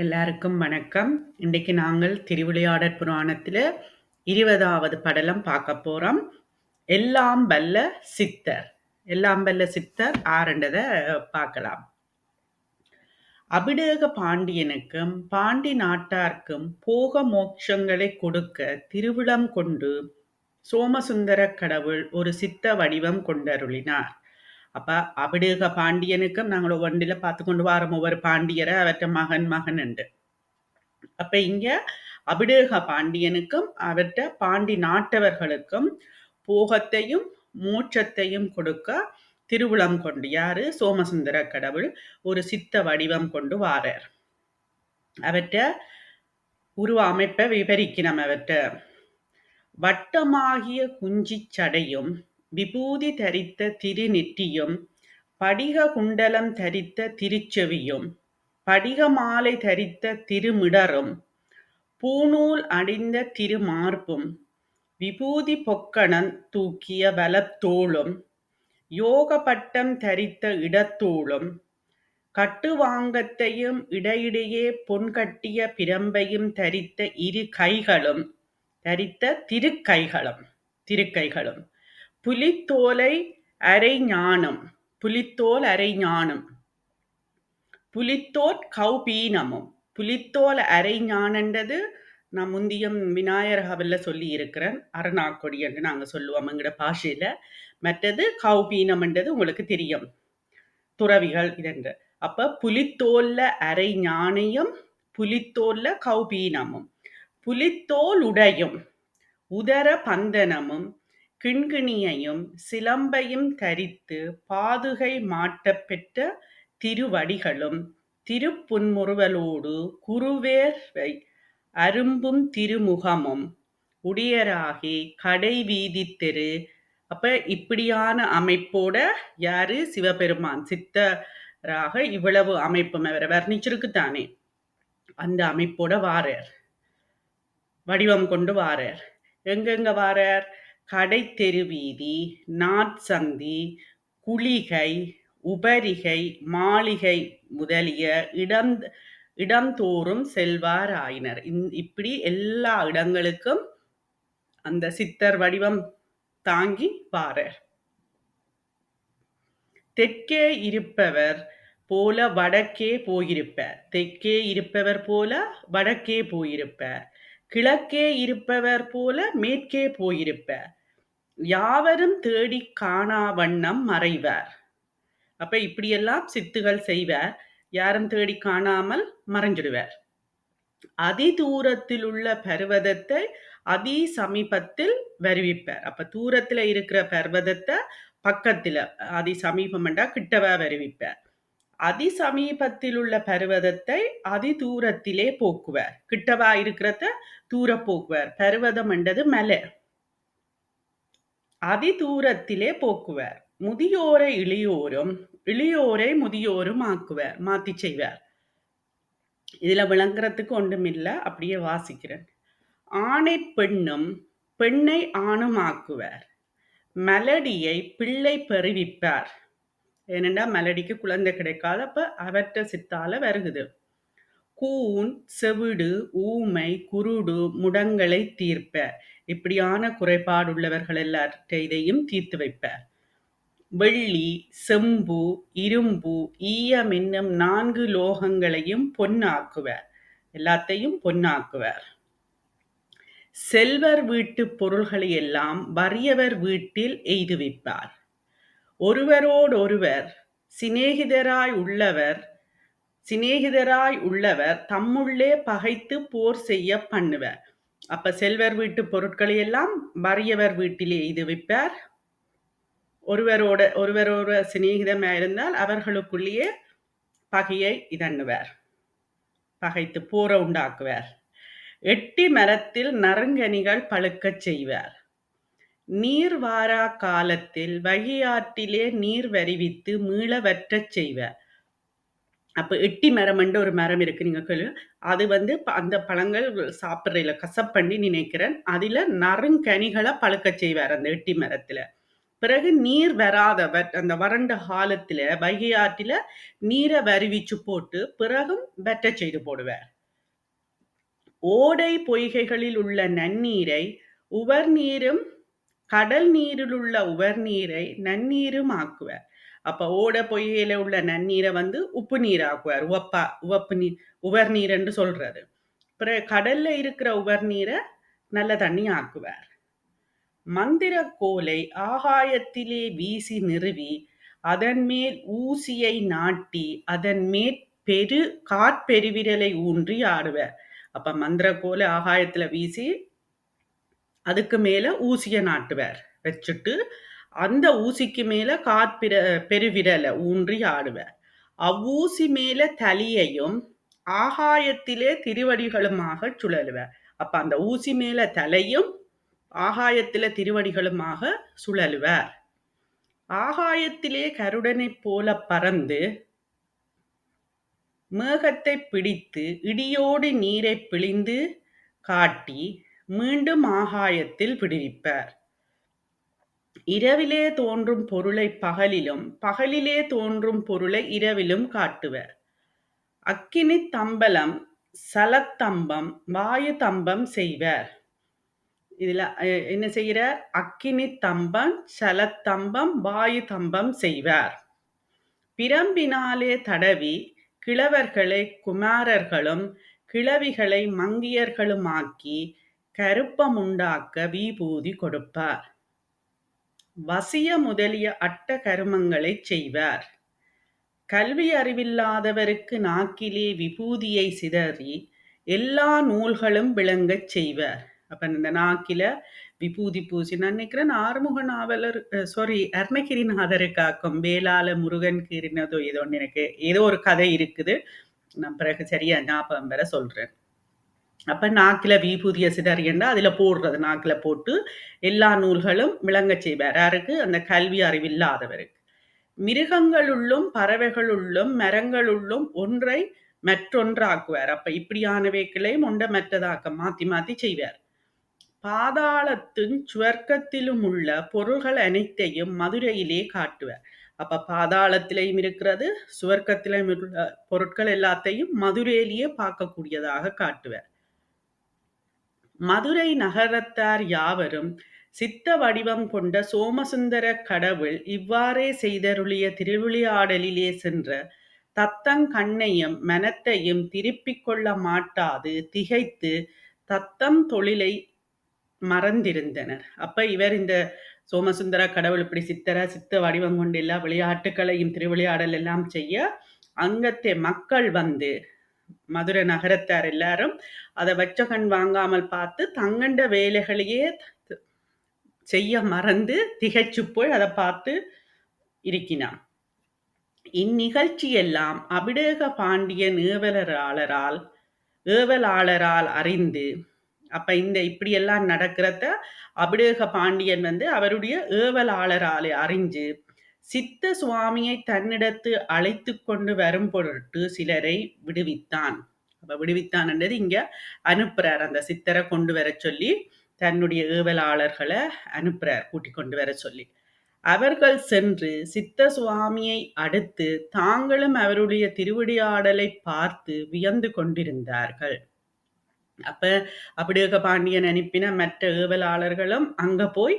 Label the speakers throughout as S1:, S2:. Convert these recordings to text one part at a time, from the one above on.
S1: எல்லாருக்கும் வணக்கம். இன்றைக்கு நாங்கள் திருவிளையாடற் புராணத்தில் 20வது படலம் பார்க்க போகிறோம். எல்லாம் வல்ல சித்தர். எல்லாம் வல்ல சித்தர் ஆரண்டதை பார்க்கலாம். அபிடேக பாண்டியனுக்கும் பாண்டி நாட்டார்க்கும் போக மோட்சங்களை கொடுக்க திருவிழம் கொண்டு சோமசுந்தர கடவுள் ஒரு சித்த வடிவம் கொண்டருளினார். அப்ப அபிடேக பாண்டியனுக்கும் நாங்கள் ஒவ்வொன்றில பார்த்து கொண்டு வாரம் ஒவ்வொரு பாண்டியரை அவற்ற மகன் உண்டு. அப்ப இங்க அபிடேக பாண்டியனுக்கும் அவற்ற பாண்டி நாட்டவர்களுக்கும் போகத்தையும் மோட்சத்தையும் கொடுக்க திருவுளம் கொண்டு யாரு சோமசுந்தர கடவுள் ஒரு சித்த வடிவம் கொண்டு வாரார். அவற்ற உருவ அமைப்பை விவரிக்கணும். அவற்ற வட்டமாகிய குஞ்சி சடையும் விபூதி தரித்த திருநெற்றியும் படிக குண்டலம் தரித்த திருச்செவியும் படிக மாலை தரித்த திருமிடரும் பூநூல் அணிந்த திருமார்பும் விபூதி பொக்கணம் தூக்கிய வலத்தோளும் யோக பட்டம் தரித்த இடத்தோளும் கட்டுவாங்கத்தையும் இடையிடையே பொன் கட்டிய பிரம்பையும் தரித்த இரு கைகளும் தரித்த திருக்கைகளும் புலித்தோலை அரை ஞானம் புலித்தோல் அரை ஞானம் புலித்தோல் கௌபீனமும் புலித்தோல் அரை ஞானன்றது நான் முந்தியம் விநாயகர் ஹவல்ல சொல்லி இருக்கிறேன். அரணாக்கொடி என்று நாங்கள் சொல்லுவோம் எங்கட பாஷையில. மற்றது கௌபீனம்ன்றது உங்களுக்கு தெரியும், துறவிகள் இதென்று. அப்ப புலித்தோல்ல அரை ஞானையும் புலித்தோல்ல கௌபீனமும் புலித்தோல் உடையும் உதர பந்தனமும் கிண்கிணியையும் சிலம்பையும் தரித்து பாதுகை மாட்டப் பெற்ற திருவடிகளும் திருப்புன்முறுவலோடு குருவேர் அரும்பும் திருமுகமும் உடையராகி கடை வீதி தெரு. அப்ப இப்படியான அமைப்போட யாரு சிவபெருமான் சித்தராக இவ்வளவு அமைப்பும் அவரை வர்ணிச்சிருக்குத்தானே, அந்த அமைப்போட வாரார், வடிவம் கொண்டு வாரார். எங்கெங்க வாரார்? கடை தெருவீதி, நாட்சந்தி, குளிகை, உபரிகை, மாளிகை முதலிய இடம்தோறும் செல்வார் ஆயினர். இப்படி எல்லா இடங்களுக்கும் அந்த சித்தர் வடிவம் தாங்கி வாரார். தெற்கே இருப்பவர் போல வடக்கே போயிருப்பார், தெற்கே இருப்பவர் போல வடக்கே போயிருப்பார், கிழக்கே இருப்பவர் போல மேற்கே போயிருப்பார், யாவரும் தேடி காணா வண்ணம் மறைவார். அப்ப இப்படியெல்லாம் சித்துகள் செய்வார், யாரும் தேடி காணாமல் மறைஞ்சிடுவார். அதி தூரத்தில் உள்ள பர்வதத்தை அதி சமீபத்தில் வருவிப்பார். அப்ப தூரத்துல இருக்கிற பர்வதத்தை பக்கத்துல அதி சமீபம்ண்டா கிட்டவா வருவிப்பார். அதி சமீபத்தில் உள்ள பர்வதத்தை அதி தூரத்திலே போக்குவார், கிட்டவா இருக்கிறத தூர போக்குவார். பர்வதம் என்றது மலை, அதி தூரத்திலே போக்குவார். முதியோரை இளையோரும் இளையோரை முதியோரும் ஆக்குவார், மாத்தி செய்வார். இதுல விளங்குறதுக்கு ஒன்றுமில்லை, அப்படியே வாசிக்கிறேன். ஆணை பெண்ணும் பெண்ணை ஆணும் ஆக்குவார், மெலடியை பிள்ளை பெறுவிப்பார். ஏனென்றா மெலடிக்கு குழந்தை கிடைக்காத, அப்ப அவற்ற சித்தால வருகுது. கூன் செவிடு ஊமை குருடு முடங்களை தீர்ப்பார். இப்படியான குறைபாடுள்ளவர்கள் எல்லாத்தையும் தீர்த்து வைப்பார். வெள்ளி செம்பு இரும்பு ஈயம் என்னும் 4 லோகங்களையும் பொன்னாக்குவார், எல்லாத்தையும் பொன்னாக்குவார். செல்வர் வீட்டு பொருள்களை எல்லாம் வறியவர் வீட்டில் எய்துவிப்பார். ஒருவரோடொருவர் சிநேகிதராய் உள்ளவர் தம்முள்ளே பகைத்து போர் செய்ய பண்ணுவர். அப்ப செல்வர் வீட்டு பொருட்களை எல்லாம் வறியவர் வீட்டிலே எய்துவிப்பார். ஒருவரோட சிநேகிதமா இருந்தால் அவர்களுக்குள்ளேயே பகையை இதண்ணுவார், பகைத்து போர உண்டாக்குவார். எட்டி மரத்தில் நறுங்கனிகள் பழுக்கச் செய்வார். நீர் வாரா காலத்தில் வைகையாற்றிலே நீர் வருவித்து மீள வற்றச் செய்வார். அப்ப எட்டி மரம் என்று ஒரு மரம் இருக்கு, நீங்க கேள்வி. அது அந்த பழங்கள் சாப்பிட்றதுல கசப்பண்ணி நினைக்கிறேன், அதுல நறுங்கனிகளை பழுக்க செய்வார் அந்த எட்டி மரத்துல. பிறகு நீர் வராத அந்த வறண்ட காலத்துல வைகை ஆற்றில நீரை வருவிச்சு போட்டு பிறகும் வற்ற செய்து போடுவார். ஓடை பொய்கைகளில் உள்ள நன்னீரை உவர்நீரும் கடல் நீரில் உள்ள உவர்நீரை நன்னீரும் ஆக்குவார். அப்ப ஓடை பொய்கையில உள்ள நன்னீரை உப்பு நீர் ஆக்குவார். உவப்பு நீர் உவர்நீர் என்று சொல்றது. பிறகு கடல்ல இருக்கிற உவர்நீரை நல்ல தண்ணி ஆக்குவார். மந்திர கோலை ஆகாயத்திலே வீசி நிறுவி அதன் மேல் ஊசியை நாட்டி அதன் மேற் காற்பெருவிரலை ஊன்றி ஆடுவார். அப்ப மந்திர கோலை ஆகாயத்துல வீசி அதுக்கு மேல ஊசிய நாட்டுவார் வச்சுட்டு அந்த ஊசிக்கு மேல பெருவிரலை ஊன்றி ஆடுவார். அவ்வூசி மேல தலையையும் ஆகாயத்திலே திருவடிகளுமாக சுழலுவார். அப்ப அந்த ஊசி மேல தலையும் ஆகாயத்தில திருவடிகளுமாக சுழலுவார். ஆகாயத்திலே கருடனைப் போல பறந்து மேகத்தை பிடித்து இடியோடு நீரை பிழிந்து காட்டி மீண்டும் ஆகாயத்தில் விடுவிப்பார். இரவிலே தோன்றும் பொருளை பகலிலும் பகலிலே தோன்றும் பொருளை இரவிலும் காட்டுவர். அக்கினி தம்பலம் சலத்தம்பம் வாயு தம்பம் செய்வர். இதுல என்ன செய்கிறார்? அக்கினி தம்பம் சலத்தம்பம் வாயு தம்பம் செய்வார். பிரம்பினாலே தடவி கிழவர்களை குமாரர்களும் கிழவிகளை மங்கியர்களுமாக்கி கருப்பமுண்டாக்க விபூதி கொடுப்பார். வசிய முதலிய அட்ட கருமங்களை செய்வார். கல்வி அறிவில்லாதவருக்கு நாக்கிலே விபூதியை சிதறி எல்லா நூல்களும் விளங்கச் செய்வார். அப்ப இந்த நாக்கில விபூதி பூசி நான் நினைக்கிறேன் ஆறுமுக நாவலர் அருணகிரிநாதருக்காக்கும் வேளாள முருகன் கீறினதோ ஏதோ எனக்கு ஏதோ ஒரு கதை இருக்குது. நான் பிறகு சரியா ஞாபகம் வர சொல்றேன். அப்ப நாக்கில விபூதிய சிதறியண்டா அதுல போடுறது நாக்கில போட்டு எல்லா நூல்களும் விளங்க செய்வார். யாருக்கு? அந்த கல்வி அறிவில்லாதவருக்கு. மிருகங்களுள்ளும் பறவைகளுள்ளும் மரங்களுள்ளும் ஒன்றை மற்றொன்றாக்குவார். அப்ப இப்படியானவைகளையும் ஒன்றை மற்றதாக்க மாத்தி மாத்தி செய்வார். பாதாளத்தின் சுவர்க்கத்திலும் உள்ள பொருள்கள் அனைத்தையும் மதுரையிலே காட்டுவார். அப்ப பாதாளத்திலையும் இருக்கிறது சுவர்க்கத்திலும் உள்ள பொருட்கள் எல்லாத்தையும் மதுரையிலேயே பார்க்கக்கூடியதாக காட்டுவார். மதுரை நகரத்தார் யாவரும் சித்த வடிவம் கொண்ட சோமசுந்தர கடவுள் இவ்வாறே செய்தருளிய திருவிளையாடலிலே சென்ற தத்தங்கண்ணையும் மனத்தையும் திருப்பிக் கொள்ள மாட்டாது திகைத்து தத்தம் தொழிலை மறந்திருந்தனர். அப்ப இவர் இந்த சோமசுந்தர கடவுள் இப்படி சித்த வடிவம் கொண்டு எல்லா விளையாட்டுகளையும் திருவிளையாடல் எல்லாம் செய்ய அங்கத்தை மக்கள் மதுரை நகரத்தார் எல்லாரும் அதை வச்ச கண் வாங்காமல் பார்த்து தங்கண்ட வேலைகளையே செய்ய மறந்து திகைச்சு போய் அதை பார்த்து இருக்கினான். இந்நிகழ்ச்சியெல்லாம் அபிடேக பாண்டியன் ஏவலாளரால் அறிந்து அப்ப இந்த இப்படியெல்லாம் நடக்கிறத அபிடேக பாண்டியன் அவருடைய ஏவலாளராலே அறிஞ்சு சித்த சுவாமியை தன்னிடத்து அழைத்து கொண்டு வரும் பொருட்டு சிலரை விடுவித்தான். அப்ப விடுவித்தான் என்றது இங்க அனுப்புறார். அந்த சித்தரை கொண்டு வர சொல்லி தன்னுடைய ஏவலாளர்களை அனுப்புறார், கூட்டிக் கொண்டு வர சொல்லி. அவர்கள் சென்று சித்த சுவாமியை அடுத்து தாங்களும் அவருடைய திருவிளையாடலை பார்த்து வியந்து கொண்டிருந்தார்கள். அப்ப அபிடேக பாண்டியன் அனுப்பின மற்ற ஏவலாளர்களும் அங்க போய்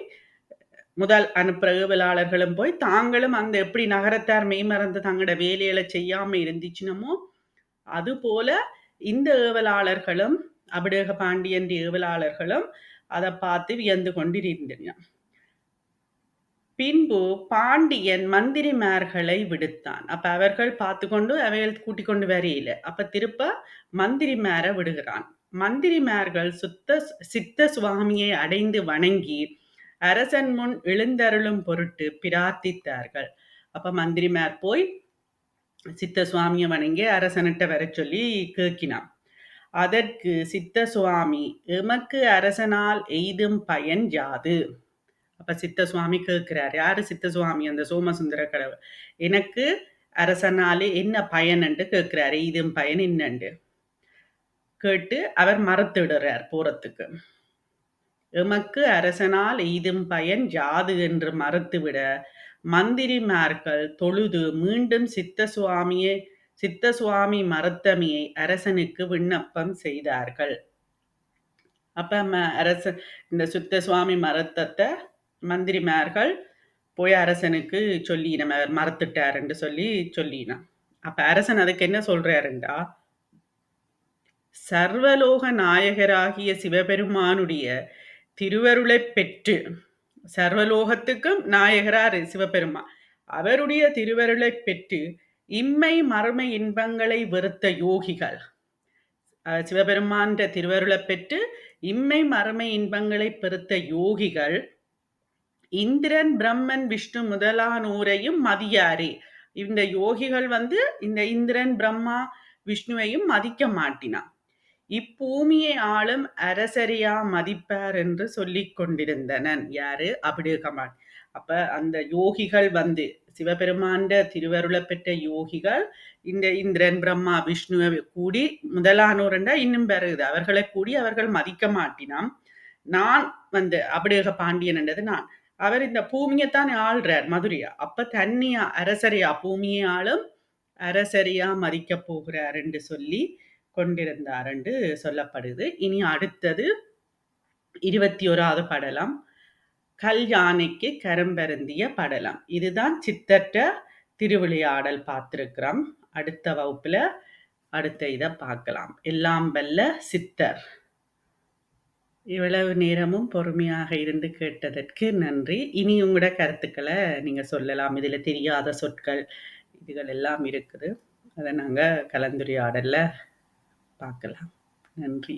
S1: முதல் அனுப்புற ஏவலாளர்களும் போய் தாங்களும் அந்த எப்படி நகரத்தார் மெய்மறந்து தங்களோட வேலைகளை செய்யாம இருந்துச்சுனமோ அது போல இந்த ஏவலாளர்களும் அபிடேக பாண்டியன் ஏவலாளர்களும் அதை பார்த்து வியந்து கொண்டிருந்தன. பின்பு பாண்டியன் மந்திரிமார்களை விடுத்தான். அப்ப அவர்கள் பார்த்து கொண்டு அவைகள் கூட்டிக் கொண்டு வரையில அப்ப திருப்ப மந்திரிமாரை விடுகிறான். மந்திரிமார்கள் சித்த சுவாமியை அடைந்து வணங்கி அரசன் முன் எழுந்தருளும் பொருட்டு பிரார்த்தித்தார்கள். அப்ப மந்திரிமார் போய் சித்த சுவாமியை வணங்கி அரசனிட்ட வர சொல்லி கேட்கினான். அதற்கு சித்த சுவாமி எமக்கு அரசனால் எய்தும் பயன் யாது? அப்ப சித்த சுவாமி கேட்கிறார். யாரு சித்த சுவாமி? அந்த சோமசுந்தர கடவுள். எனக்கு அரசனாலே என்ன பயன் என்று கேட்கிறார். எய்தும் பயன் என்னண்டு கேட்டு அவர் மறுத்துடுறார் போறதுக்கு. எமக்கு அரசனால் எய்தும் பயன் யாது என்று மறுத்துவிட, மந்திரிமார்கள் தொழுது மீண்டும் சித்த சுவாமி மறுத்தமையை அரசனுக்கு விண்ணப்பம் செய்தார்கள். அப்ப அரசன் இந்த சித்த சுவாமி மறுத்தத மந்திரிமார்கள் போய் அரசனுக்கு சொல்லினம், அவர் மறுத்துட்டாருன்னு சொல்லினான். அப்ப அரசன் அதுக்கு என்ன சொல்றாருண்டா, சர்வலோக நாயகராகிய சிவபெருமானுடைய திருவருளைப் பெற்று, சர்வலோகத்துக்கும் நாயகரார் சிவபெருமான், அவருடைய திருவருளைப் பெற்று இம்மை மறுமை இன்பங்களை வெறுத்த யோகிகள், சிவபெருமான் திருவருளைப் பெற்று இம்மை மறுமை இன்பங்களை பெறுத்த யோகிகள் இந்திரன் பிரம்மன் விஷ்ணு முதலானோரையும் மதியாரே. இந்த யோகிகள் இந்த இந்திரன் பிரம்மா விஷ்ணுவையும் மதிக்க மாட்டினான். இப்பூமியை ஆளும் அரசரையா மதிப்பார் என்று சொல்லிக் கொண்டிருந்தனன். யாரு? அபிடேகமான். அப்ப அந்த யோகிகள் சிவபெருமான் திருவருளை பெற்ற யோகிகள் இந்த இந்திரன் பிரம்மா விஷ்ணுவை கூடி முதலானோர்ண்டா இன்னும் பெறுது, அவர்களை கூடி அவர்கள் மதிக்க மாட்டினான். நான் அபிடேக பாண்டியன் என்றது நான். அவர் இந்த பூமியைத்தான் ஆள்றார் மதுரையா. அப்ப தன்னியா அரசரையா பூமியை ஆளும் அரசரையா மதிக்க போகிறார் என்று சொல்லி கொண்டிருந்தார் என்று சொல்லப்படுது. இனி அடுத்தது 21வது படலம், கல்யானைக்கு கரும்பருந்திய படலம். இதுதான் சித்தற்ற திருவிளையாடல் பார்த்திருக்கிறோம். அடுத்த வகுப்புல அடுத்த இதை பார்க்கலாம். எல்லாம் வல்ல சித்தர். இவ்வளவு நேரமும் பொறுமையாக இருந்து கேட்டதற்கு நன்றி. இனி உங்களோட கருத்துக்களை நீங்க சொல்லலாம். இதுல தெரியாத சொற்கள் இதுகள் எல்லாம் இருக்குது, அதை நாங்க கலந்துரையாடல்ல பார்க்கலாம். நன்றி.